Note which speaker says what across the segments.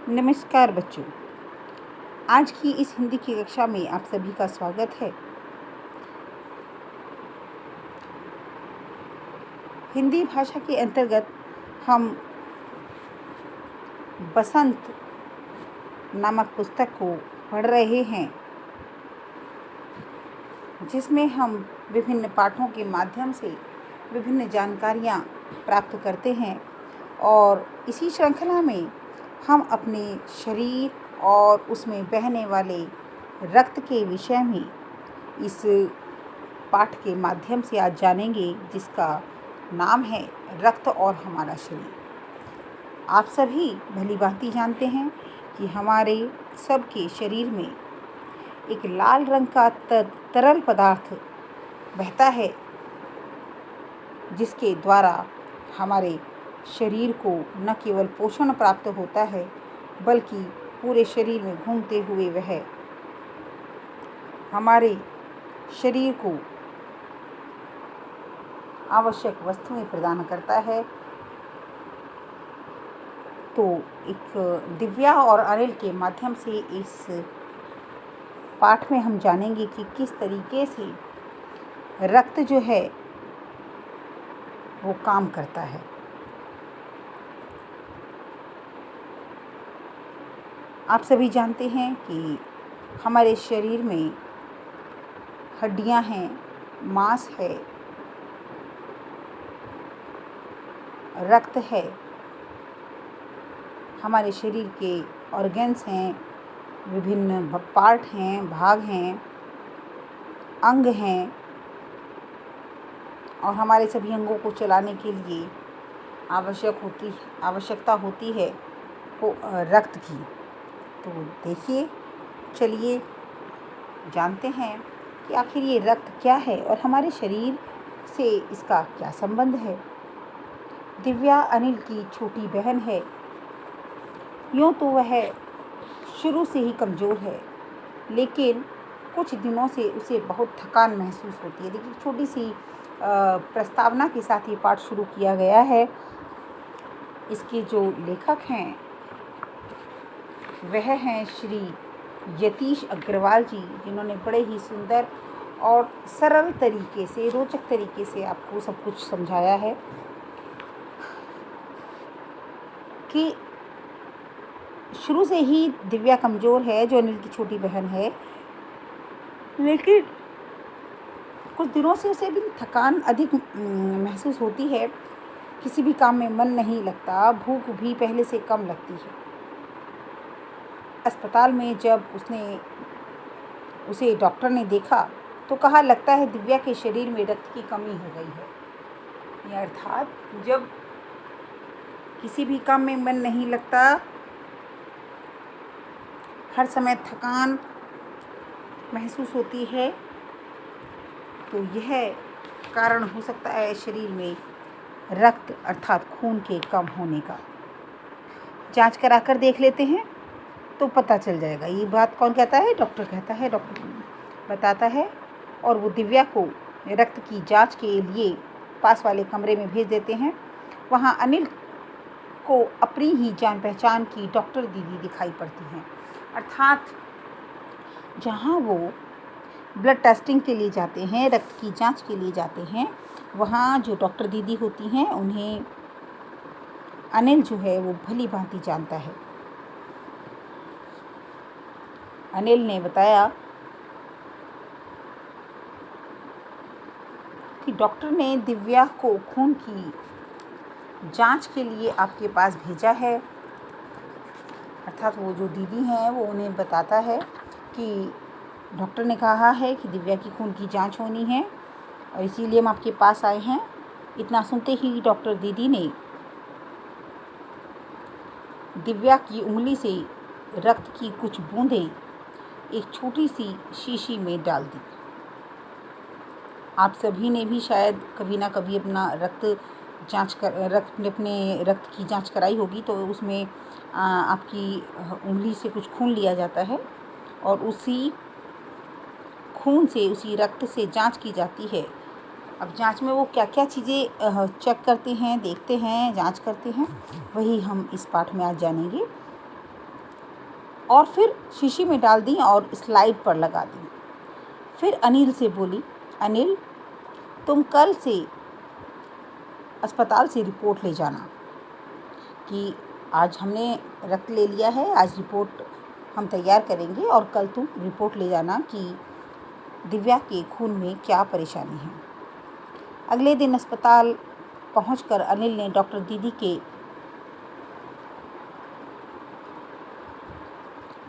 Speaker 1: नमस्कार बच्चों, आज की इस हिंदी की कक्षा में आप सभी का स्वागत है। हिंदी भाषा के अंतर्गत हम बसंत नामक पुस्तक को पढ़ रहे हैं, जिसमें हम विभिन्न पाठों के माध्यम से विभिन्न जानकारियाँ प्राप्त करते हैं और इसी श्रृंखला में हम अपने शरीर और उसमें बहने वाले रक्त के विषय में इस पाठ के माध्यम से आज जानेंगे, जिसका नाम है रक्त और हमारा शरीर। आप सभी भली भांति जानते हैं कि हमारे सबके शरीर में एक लाल रंग का तरल पदार्थ बहता है, जिसके द्वारा हमारे शरीर को न केवल पोषण प्राप्त होता है, बल्कि पूरे शरीर में घूमते हुए वह हमारे शरीर को आवश्यक वस्तुएं प्रदान करता है। तो एक दिव्या और अनिल के माध्यम से इस पाठ में हम जानेंगे कि किस तरीके से रक्त जो है वो काम करता है। आप सभी जानते हैं कि हमारे शरीर में हड्डियां हैं, मांस है, रक्त है, हमारे शरीर के ऑर्गन्स हैं, विभिन्न पार्ट हैं, भाग हैं, अंग हैं और हमारे सभी अंगों को चलाने के लिए आवश्यकता होती है वो रक्त की। तो देखिए, चलिए जानते हैं कि आखिर ये रक्त क्या है और हमारे शरीर से इसका क्या संबंध है। दिव्या अनिल की छोटी बहन है। यूँ तो वह शुरू से ही कमज़ोर है, लेकिन कुछ दिनों से उसे बहुत थकान महसूस होती है। देखिए, छोटी सी प्रस्तावना के साथ ये पाठ शुरू किया गया है। इसके जो लेखक हैं वह हैं श्री यतीश अग्रवाल जी, जिन्होंने बड़े ही सुंदर और सरल तरीके से, रोचक तरीके से आपको सब कुछ समझाया है कि शुरू से ही दिव्या कमज़ोर है, जो अनिल की छोटी बहन है, लेकिन कुछ दिनों से उसे भी थकान अधिक महसूस होती है। किसी भी काम में मन नहीं लगता, भूख भी पहले से कम लगती है। अस्पताल में जब उसे डॉक्टर ने देखा तो कहा, लगता है दिव्या के शरीर में रक्त की कमी हो गई है। अर्थात जब किसी भी काम में मन नहीं लगता, हर समय थकान महसूस होती है, तो यह कारण हो सकता है शरीर में रक्त अर्थात खून के कम होने का। जांच कराकर देख लेते हैं तो पता चल जाएगा। ये बात कौन कहता है? डॉक्टर कहता है, डॉक्टर बताता है और वो दिव्या को रक्त की जांच के लिए पास वाले कमरे में भेज देते हैं। वहाँ अनिल को अपनी ही जान पहचान की डॉक्टर दीदी दिखाई पड़ती हैं। अर्थात जहाँ वो ब्लड टेस्टिंग के लिए जाते हैं, रक्त की जांच के लिए जाते हैं, वहाँ जो डॉक्टर दीदी होती हैं उन्हें अनिल जो है वो भली भांति जानता है। अनिल ने बताया कि डॉक्टर ने दिव्या को खून की जांच के लिए आपके पास भेजा है। अर्थात वो जो दीदी हैं वो उन्हें बताता है कि डॉक्टर ने कहा है कि दिव्या की खून की जांच होनी है और इसीलिए हम आपके पास आए हैं। इतना सुनते ही डॉक्टर दीदी ने दिव्या की उंगली से रक्त की कुछ बूंदें एक छोटी सी शीशी में डाल दी। आप सभी ने भी शायद कभी ना कभी अपने रक्त की जांच कराई होगी, तो उसमें आपकी उंगली से कुछ खून लिया जाता है और उसी खून से, उसी रक्त से जांच की जाती है। अब जांच में वो क्या क्या चीज़ें चेक करते हैं, देखते हैं, जांच करते हैं, वही हम इस पाठ में आज जानेंगे। और फिर शीशी में डाल दी और स्लाइड पर लगा दी। फिर अनिल से बोली, अनिल, तुम कल से अस्पताल से रिपोर्ट ले जाना कि आज हमने रक्त ले लिया है, आज रिपोर्ट हम तैयार करेंगे और कल तुम रिपोर्ट ले जाना कि दिव्या के खून में क्या परेशानी है। अगले दिन अस्पताल पहुंचकर अनिल ने डॉक्टर दीदी के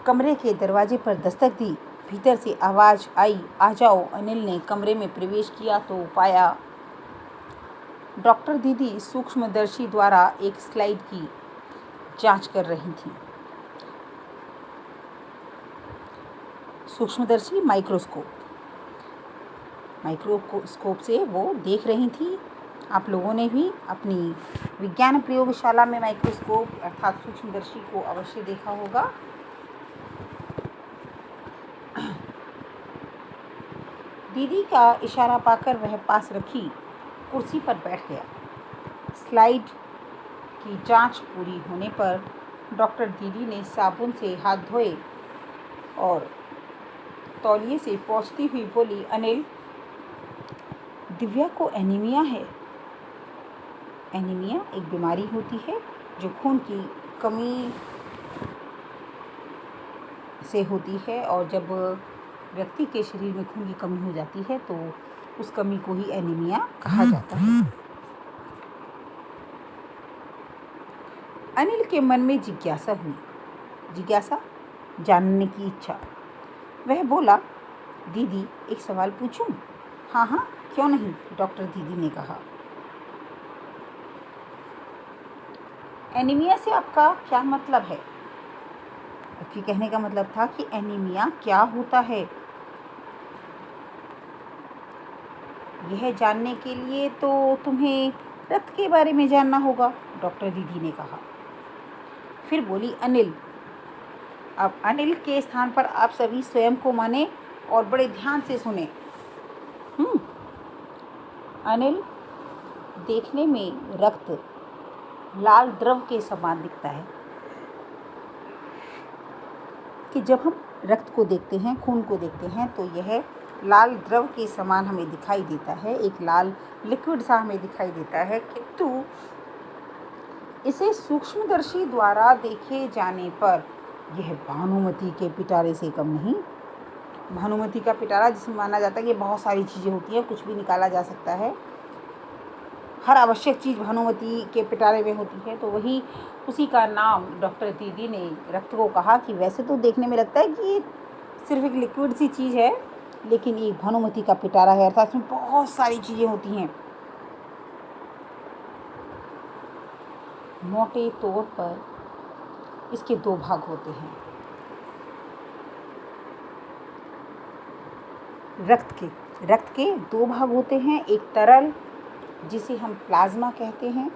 Speaker 1: कमरे के दरवाजे पर दस्तक दी। भीतर से आवाज़ आई, आ जाओ। अनिल ने कमरे में प्रवेश किया तो पाया डॉक्टर दीदी सूक्ष्मदर्शी द्वारा एक स्लाइड की जांच कर रही थी। सूक्ष्मदर्शी माइक्रोस्कोप से वो देख रही थी। आप लोगों ने भी अपनी विज्ञान प्रयोगशाला में माइक्रोस्कोप अर्थात सूक्ष्मदर्शी को अवश्य देखा होगा। दीदी का इशारा पाकर वह पास रखी कुर्सी पर बैठ गया। स्लाइड की जांच पूरी होने पर डॉक्टर दीदी ने साबुन से हाथ धोए और तौलिए से पोंछती हुई बोली, अनिल, दिव्या को एनीमिया है। एनीमिया एक बीमारी होती है जो खून की कमी से होती है और जब व्यक्ति के शरीर में खून की कमी हो जाती है तो उस कमी को ही एनीमिया कहा जाता है। अनिल के मन में जिज्ञासा जानने की इच्छा। वह बोला, दीदी, एक सवाल पूछूं? हाँ हाँ, क्यों नहीं, डॉक्टर दीदी ने कहा। एनीमिया से आपका क्या मतलब है? उसके कहने का मतलब था कि एनीमिया क्या होता है। यह जानने के लिए तो तुम्हें रक्त के बारे में जानना होगा, डॉक्टर दीदी ने कहा। फिर बोली, अनिल, अब अनिल के स्थान पर आप सभी स्वयं को माने और बड़े ध्यान से सुने। अनिल, देखने में रक्त लाल द्रव के समान दिखता है कि जब हम रक्त को देखते हैं, खून को देखते हैं तो यह लाल द्रव के समान हमें दिखाई देता है, एक लाल लिक्विड सा हमें दिखाई देता है, किंतु इसे सूक्ष्मदर्शी द्वारा देखे जाने पर यह भानुमति के पिटारे से कम नहीं। भानुमति का पिटारा जिसमें माना जाता है कि बहुत सारी चीज़ें होती हैं, कुछ भी निकाला जा सकता है, हर आवश्यक चीज़ भानुमति के पिटारे में होती है, तो वही उसी का नाम डॉक्टर दीदी ने रक्त को कहा कि वैसे तो देखने में लगता है कि ये सिर्फ एक लिक्विड सी चीज़ है, लेकिन ये भानुमति का पिटारा है, अर्थात इसमें बहुत सारी चीज़ें होती हैं। मोटे तौर पर इसके दो भाग होते हैं। रक्त के दो भाग होते हैं, एक तरल जिसे हम प्लाज्मा कहते हैं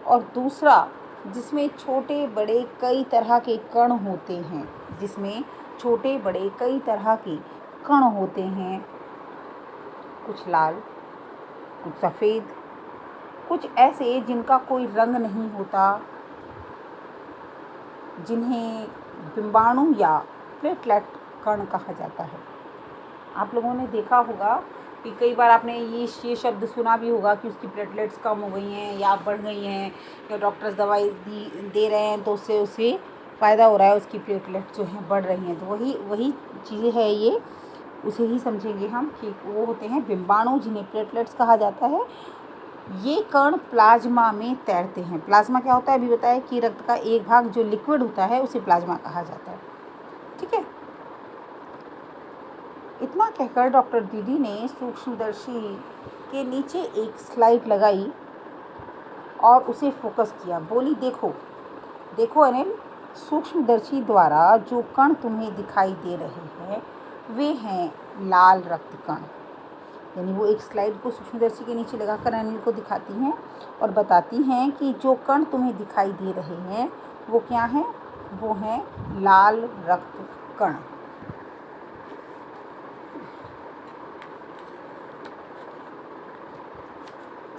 Speaker 1: और दूसरा जिसमें छोटे बड़े कई तरह के कण होते हैं, कुछ लाल, कुछ सफ़ेद, कुछ ऐसे जिनका कोई रंग नहीं होता, जिन्हें बिंबाणु या प्लेटलेट कण कहा जाता है। आप लोगों ने देखा होगा कि कई बार आपने ये शब्द सुना भी होगा कि उसकी प्लेटलेट्स कम हो गई हैं या बढ़ गई हैं, या डॉक्टर्स दवाई दे रहे हैं तो उससे उसे फ़ायदा हो रहा है, उसकी प्लेटलेट्स जो हैं बढ़ रही हैं। तो वही चीज़ें है, ये उसे ही समझेंगे हम कि वो होते हैं बिंबाणु, जिन्हें प्लेटलेट्स कहा जाता है। ये कण प्लाज्मा में तैरते हैं। प्लाज्मा क्या होता है, अभी बताया कि रक्त का एक भाग जो लिक्विड होता है उसे प्लाज्मा कहा जाता है। ठीक है, इतना कहकर डॉक्टर दीदी ने सूक्ष्मदर्शी के नीचे एक स्लाइड लगाई और उसे फोकस किया। बोली, देखो अनिल, सूक्ष्मदर्शी द्वारा जो कण तुम्हें दिखाई दे रहे हैं वे हैं लाल रक्त कण। यानी वो एक स्लाइड को सूक्ष्मदर्शी के नीचे लगाकर अनिल को दिखाती हैं और बताती हैं कि जो कण तुम्हें दिखाई दे रहे हैं वो क्या हैं, वो हैं लाल रक्त कण।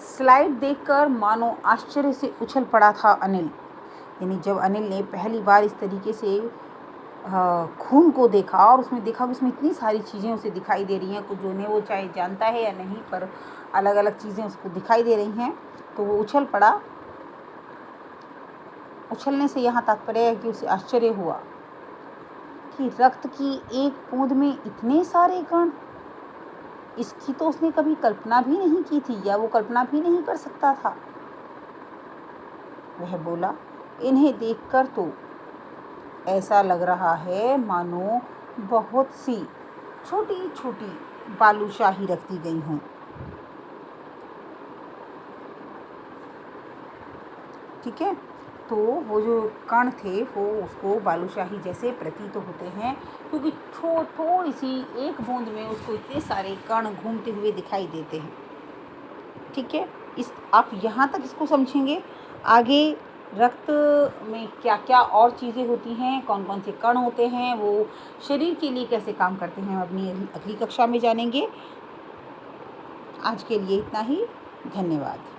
Speaker 1: स्लाइड देखकर मानो आश्चर्य से उछल पड़ा था अनिल। यानी जब अनिल ने पहली बार इस तरीके से खून को देखा और उसमें देखा कि उसमें इतनी सारी चीज़ें उसे दिखाई दे रही हैं, कुछ जो वो चाहे जानता है या नहीं, पर अलग अलग चीज़ें उसको दिखाई दे रही हैं। तो वो उछल पड़ा। उछलने से यहाँ तात्पर्य है कि उसे आश्चर्य हुआ कि रक्त की एक बूंद में इतने सारे कण, इसकी तो उसने कभी कल्पना भी नहीं की थी, या वो कल्पना भी नहीं कर सकता था। वह बोला, इन्हें देखकर तो ऐसा लग रहा है मानो बहुत सी छोटी छोटी बालूशाही रख दी गई हों। ठीक है, तो वो जो कण थे वो उसको बालूशाही जैसे प्रतीत होते हैं, क्योंकि थोड़ी सी एक बूंद में उसको इतने सारे कण घूमते हुए दिखाई देते हैं। ठीक है, इस आप यहाँ तक इसको समझेंगे। आगे रक्त में क्या क्या और चीज़ें होती हैं, कौन कौन से कण होते हैं, वो शरीर के लिए कैसे काम करते हैं, हम अपनी अगली कक्षा में जानेंगे। आज के लिए इतना ही। धन्यवाद।